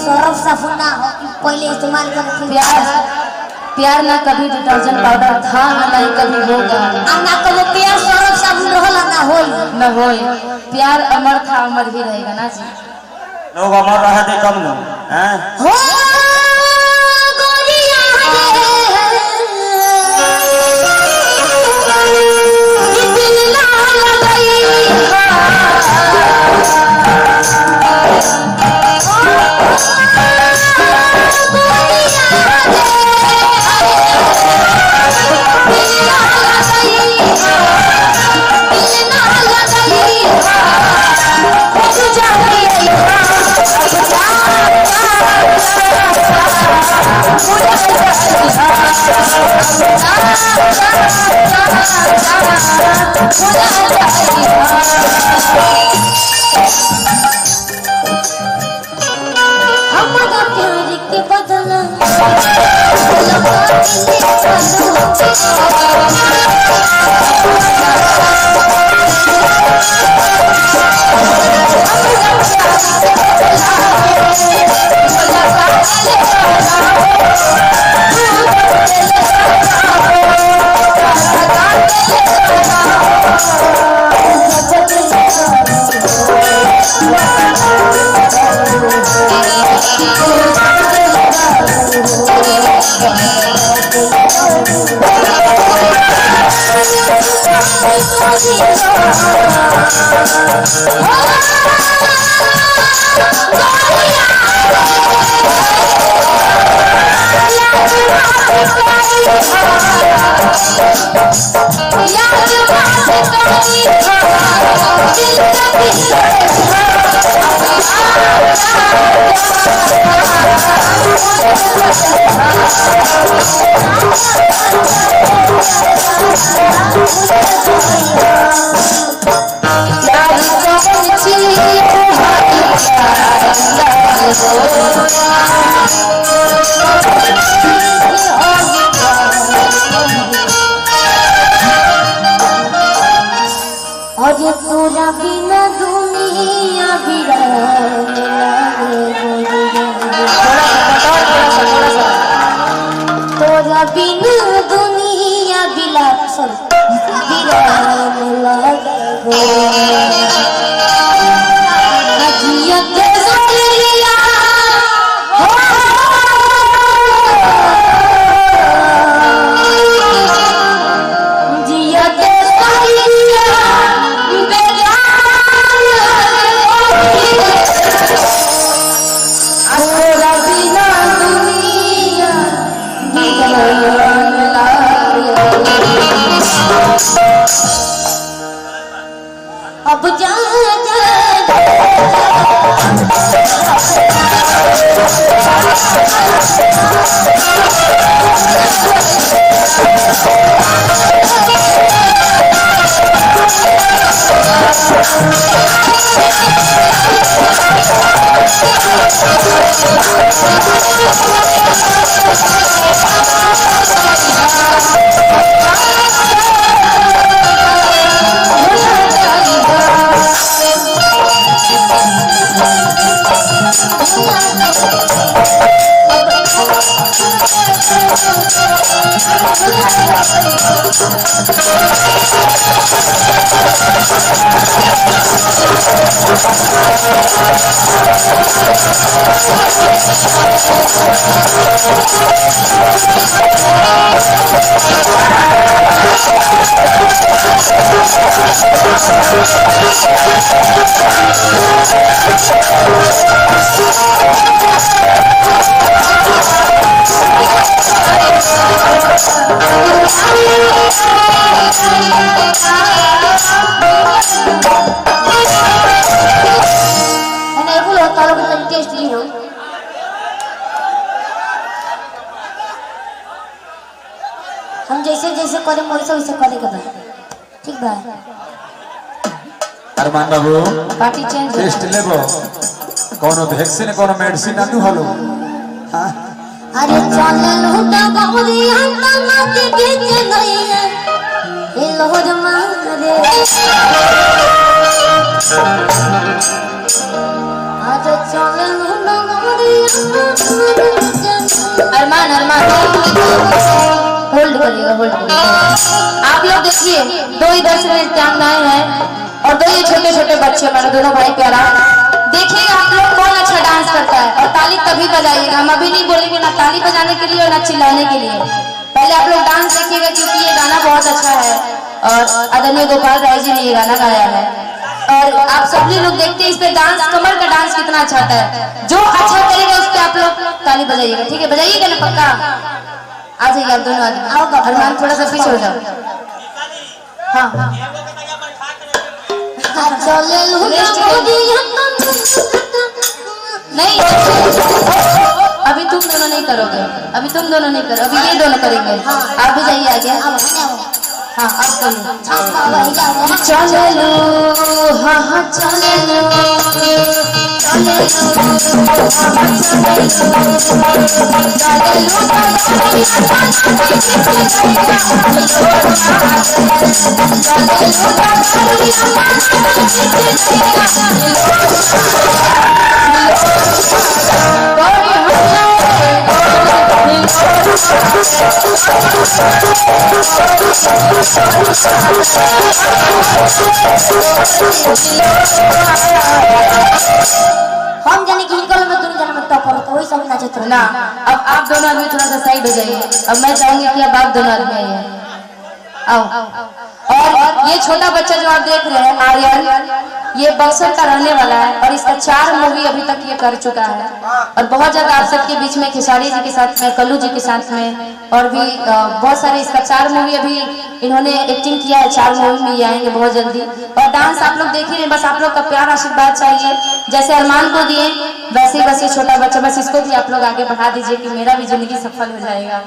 सरफ साबुन ना हो पहले इस्तेमाल करते प्यार ना कभी डिटर्जेंट पाउडर था ना नहीं कभी होगा। ना कभी प्यार सरफ साबुन रहला ना होई प्यार अमर था अमर ही रहेगा ना जी। लोग अमर रहे थे कब न हैं हो गोरिया ये दिल ना लगाई तोरा बिना दुनिया तोरा बिना दुनिया बिला सब अब जा हम जैसे जैसे करे वैसे वैसे करे के बा ठीक बा। अरमान बाबू पार्टी चेंज टेस्ट लेबो कोनो वैक्सीन कोनो मेडिसिन ना हलो। अरे चल लूटा बहुरिया तमत गीत नहीं है ए लोहर मारे अरमान अरमान होल्ड करिएगा, होल्ड करिएगा। आप लोग देखिए, दो इधर से नृत्यांगनाएं हैं और दो ये छोटे छोटे बच्चे हमारे दोनों भाई प्यारा। देखिए आप लोग कौन अच्छा डांस करता है, और ताली तभी बजाइएगा। हम अभी नहीं बोलेंगे ना ताली बजाने के लिए और ना चिल्लाने के लिए। पहले आप लोग डांस देखिएगा, क्योंकि ये गाना बहुत अच्छा है और आदरणीय गोपाल राय जी ने ये गाना गाया है। और आप सभी लोग देखते हैं इस पे डांस, कमर का डांस कितना अच्छा आता है। जो अच्छा करेगा उस पे आप लोग ताली बजाइएगा, ठीक है? बजाइएगा ना पक्का? आ जाइए आप दोनों आदमी। आओ अरमान, थोड़ा सा पीछे हो जाओ। हाँ नहीं, अभी तुम दोनों नहीं करोगे, अभी तुम दोनों नहीं करो, अभी ये दोनों करेंगे। आप भी जाइए आगे। हाँ आप करो। चलो हाँ हाँ चलो हम जाने की इनकल में दोनों जन में टॉपर होता वही सब नाचत रहो ना। अब आप दोनों आदमी थोड़ा सा साइड हो जाइए। अब मैं चाहूंगी कि अब आप दोनों आदमी आइए, आओ। और ये छोटा बच्चा जो आप देख रहे हैं आर्यन, ये बक्सर का रहने वाला है और इसका 4 मूवी अभी तक ये कर चुका है। और बहुत ज्यादा आप सबके बीच में खेसारी जी के साथ में, कल्लू जी के साथ में और भी बहुत सारे, इसका 4 मूवी अभी इन्होंने एक्टिंग किया है। 4 मूवी में ये आएंगे बहुत जल्दी। और डांस आप लोग देख ही रहे, बस आप लोग का प्यार आशीर्वाद चाहिए। जैसे अरमान को दिए वैसे ही बस ये छोटा बच्चा, बस इसको भी आप लोग आगे बढ़ा दीजिए कि मेरा भी जिंदगी सफल हो जाएगा।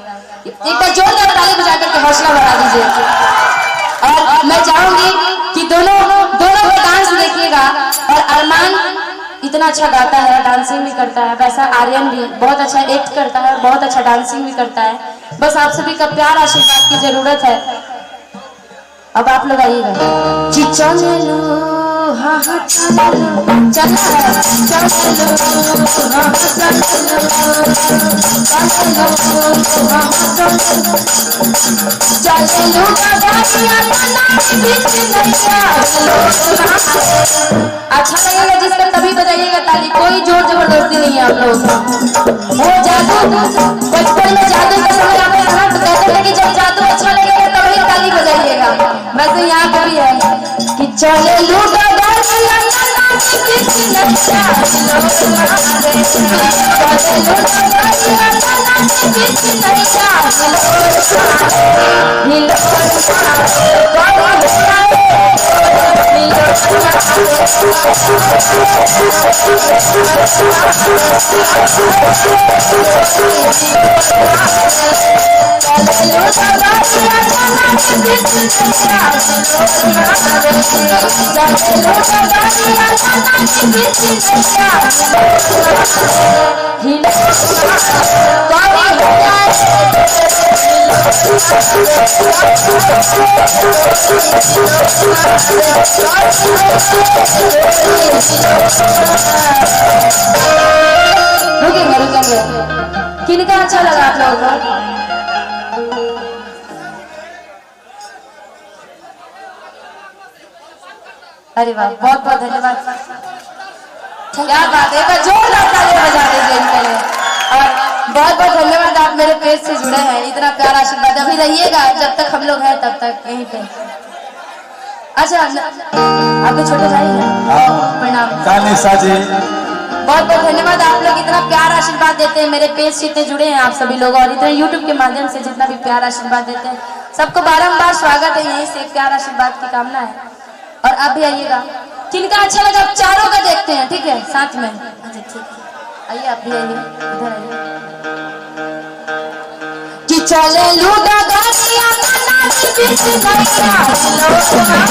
एक बार जोरदार ताली बजा करके हौसला बढ़ा दीजिए। और मैं चाहूंगी कि दोनों का डांस देखिएगा। और अरमान इतना अच्छा गाता है, डांसिंग भी करता है, वैसा आर्यन भी बहुत अच्छा एक्ट करता है, बहुत अच्छा डांसिंग भी करता है। बस आप सभी का प्यार आशीर्वाद की जरूरत है। अब आप लोग आइएगा। चलो हाँ हाँ चलो चलो अच्छा लगेगा जिसका तभी बजाइएगा ताली, कोई जोर जबरदस्ती नहीं है आप लोग। वो जादू बचपन में जादू का समय आता है ना, तो कहते हैं कि जब जादू अच्छा लगेगा तभी ताली बजाइएगा। वैसे यहाँ पे भी है कि चले लूटा रुकेंगे। किनका अच्छा लगा आप लोगों को? अरे वाह, बहुत बहुत धन्यवाद। क्या बात है, जोरदार ताली बजा दीजिए इनके लिए। और बहुत बहुत धन्यवाद, आप मेरे पेज से जुड़े हैं, इतना प्यारा आशीर्वाद अभी रहिएगा जब तक हम लोग हैं तब तक यहीं पे। अच्छा आपके छोटे भाई हैं, प्रणाम। बहुत बहुत धन्यवाद, आप लोग इतना प्यार आशीर्वाद देते हैं, मेरे पेज से इतने जुड़े हैं आप सभी लोग, और इतने यूट्यूब के माध्यम से जितना भी प्यार आशीर्वाद देते हैं, सबको बारंबार स्वागत है। यहीं से प्यार आशीर्वाद की कामना है। और आप भी आइएगा। किनका अच्छा लगा आप चारों का देखते हैं, ठीक है साथ में। अच्छा ठीक है, आइए आप भी आइए, इधर आइए। कि चले लूटा गाड़ियां चलो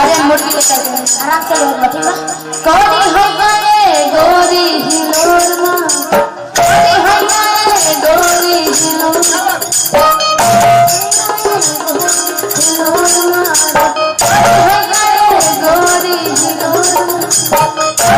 आराम से लोग बैठेगा कौड़ी हो गए गोरी हिलोर माँ, कौड़ी हो गए गोरी हिलोर माँ, हिलोर माँ, कौड़ी हो गए गोरी हिलोर माँ।